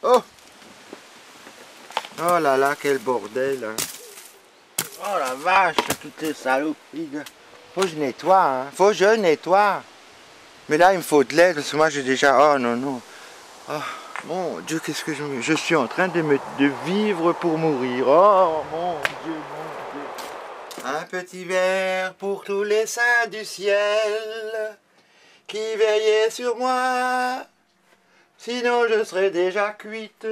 Oh! Oh là là, quel bordel! Hein. Oh la vache, toutes les saloperies! Faut que je nettoie, hein. Faut que je nettoie! Mais là, il me faut de l'aide, parce que moi, j'ai déjà... Oh non, non! Oh, mon Dieu, qu'est-ce que je suis en train de vivre pour mourir! Oh, mon Dieu, mon Dieu! Un petit verre pour tous les saints du ciel qui veillaient sur moi, sinon je serais déjà cuite.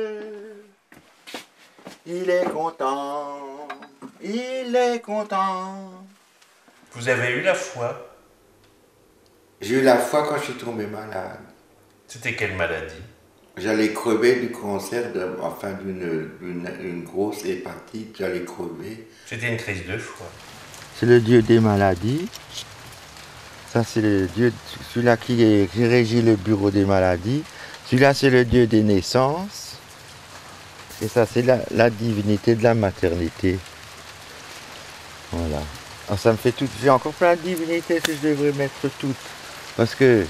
Il est content, il est content. Vous avez eu la foi? J'ai eu la foi quand je suis tombé malade. C'était quelle maladie? J'allais crever du cancer, enfin d'une grosse hépatite, j'allais crever. C'était une crise de foi. C'est le dieu des maladies. Ça, c'est le dieu, celui-là qui régit le bureau des maladies. Celui-là, c'est le dieu des naissances. Et ça, c'est la divinité de la maternité. Voilà. Alors, ça me fait tout. J'ai encore plein de divinités que je devrais mettre toutes. Parce que,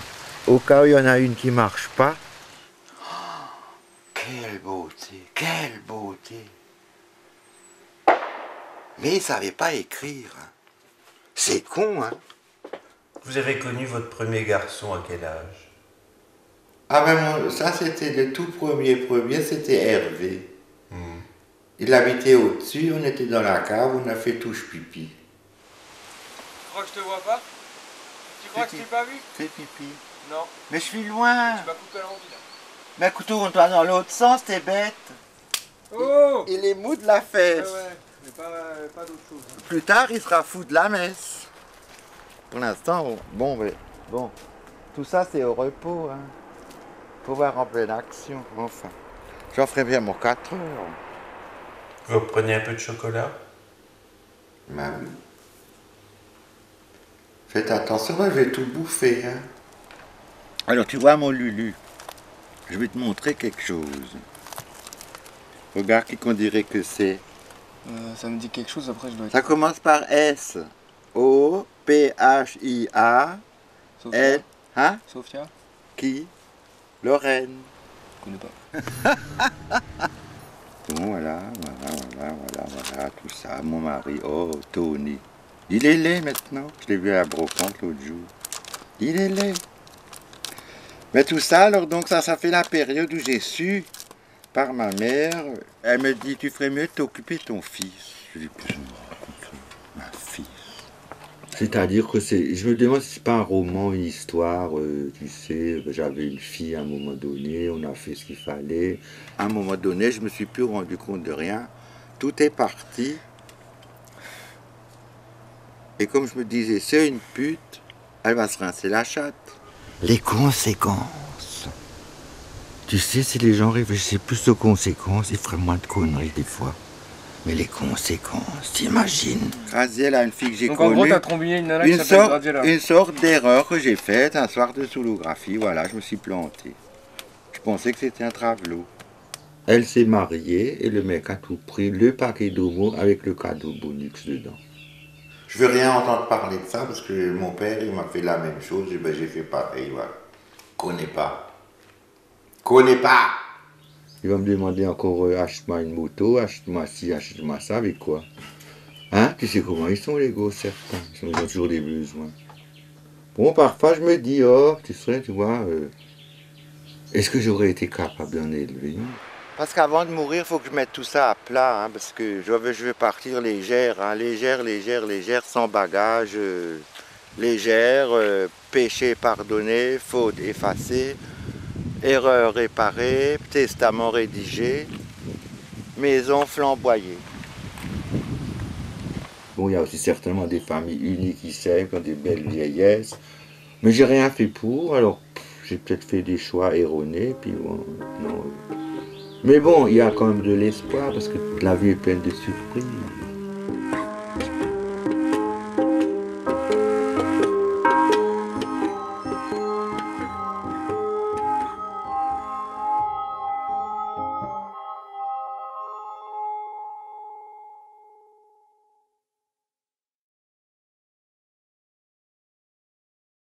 au cas où il y en a une qui marche pas. Oh, quelle beauté! Quelle beauté! Mais il ne savait pas écrire. C'est con, hein? Vous avez connu votre premier garçon à quel âge? Ah ben, ça, c'était le tout premier, c'était Hervé. Il habitait au-dessus, on était dans la cave, on a fait touche pipi. Tu crois que je te vois pas? Tu crois que je t'ai pas vu? Fais pipi. Non. Mais je suis loin. Tu m'as coupé l'envie là. Mais écoute, tourne-toi dans l'autre sens, t'es bête. Oh! Il est mou de la fesse. Ah ouais, mais pas d'autre chose. Hein. Plus tard, il sera fou de la messe. Pour l'instant, bon, tout ça, c'est au repos. Hein. Faut voir en pleine action, enfin. J'en ferai bien mon 4 heures. Vous prenez un peu de chocolat? Mamie. Faites attention, moi, je vais tout bouffer. Hein. Alors, tu vois, mon Lulu, je vais te montrer quelque chose. Regarde qui qu'on dirait que c'est. Ça me dit quelque chose, après je dois être... Ça commence par S. O-P-H-I-A. Sophia? L. Hein? Sophia? Qui? Lorraine. Je connais pas. Bon, voilà, tout ça. Mon mari, oh, Tony. Il est laid maintenant. Je l'ai vu à la brocante l'autre jour. Il est laid. Mais tout ça, alors, donc, ça fait la période où j'ai su, par ma mère, elle me dit, tu ferais mieux de t'occuper de ton fils. Je dis, qu'est-ce que je raconte ça? Ma fille. C'est-à-dire que je me demande si c'est pas un roman, une histoire, tu sais, j'avais une fille à un moment donné, on a fait ce qu'il fallait. À un moment donné, je me suis plus rendu compte de rien. Tout est parti. Et comme je me disais, c'est une pute, elle va se rincer la chatte. Les conséquences. Tu sais, si les gens réfléchissaient plus aux conséquences, ils feraient moins de conneries des fois. Mais les conséquences, t'imagines? Graziella, a une fille que j'ai connue. Donc en gros, t'as trombiné une nana qui s'appelle Graziella. Une sorte d'erreur que j'ai faite un soir de solographie. Voilà, je me suis planté. Je pensais que c'était un travelot. Elle s'est mariée et le mec a tout pris, le paquet d'homo avec le cadeau bonus dedans. Je veux rien entendre parler de ça parce que mon père, il m'a fait la même chose et ben j'ai fait pareil, voilà. Connais pas. Connais pas. Il va me demander encore, achète-moi une moto, achète-moi ci, achète-moi ça, avec quoi? Hein? Tu sais comment ils sont, les gosses, certains. Ils ont toujours des besoins. Bon, parfois, je me dis, oh, tu vois, est-ce que j'aurais été capable d'en élever? Parce qu'avant de mourir, il faut que je mette tout ça à plat, hein, parce que je veux partir légère, hein, légère, sans bagage, légère, péché pardonné, faute effacée. Erreur réparée, testament rédigé, maison flamboyée. Bon, il y a aussi certainement des familles unies qui s'aiment, qui ont des belles vieillesses. Mais j'ai rien fait pour, alors j'ai peut-être fait des choix erronés, puis bon, non. Mais bon, il y a quand même de l'espoir, parce que la vie est pleine de surprises.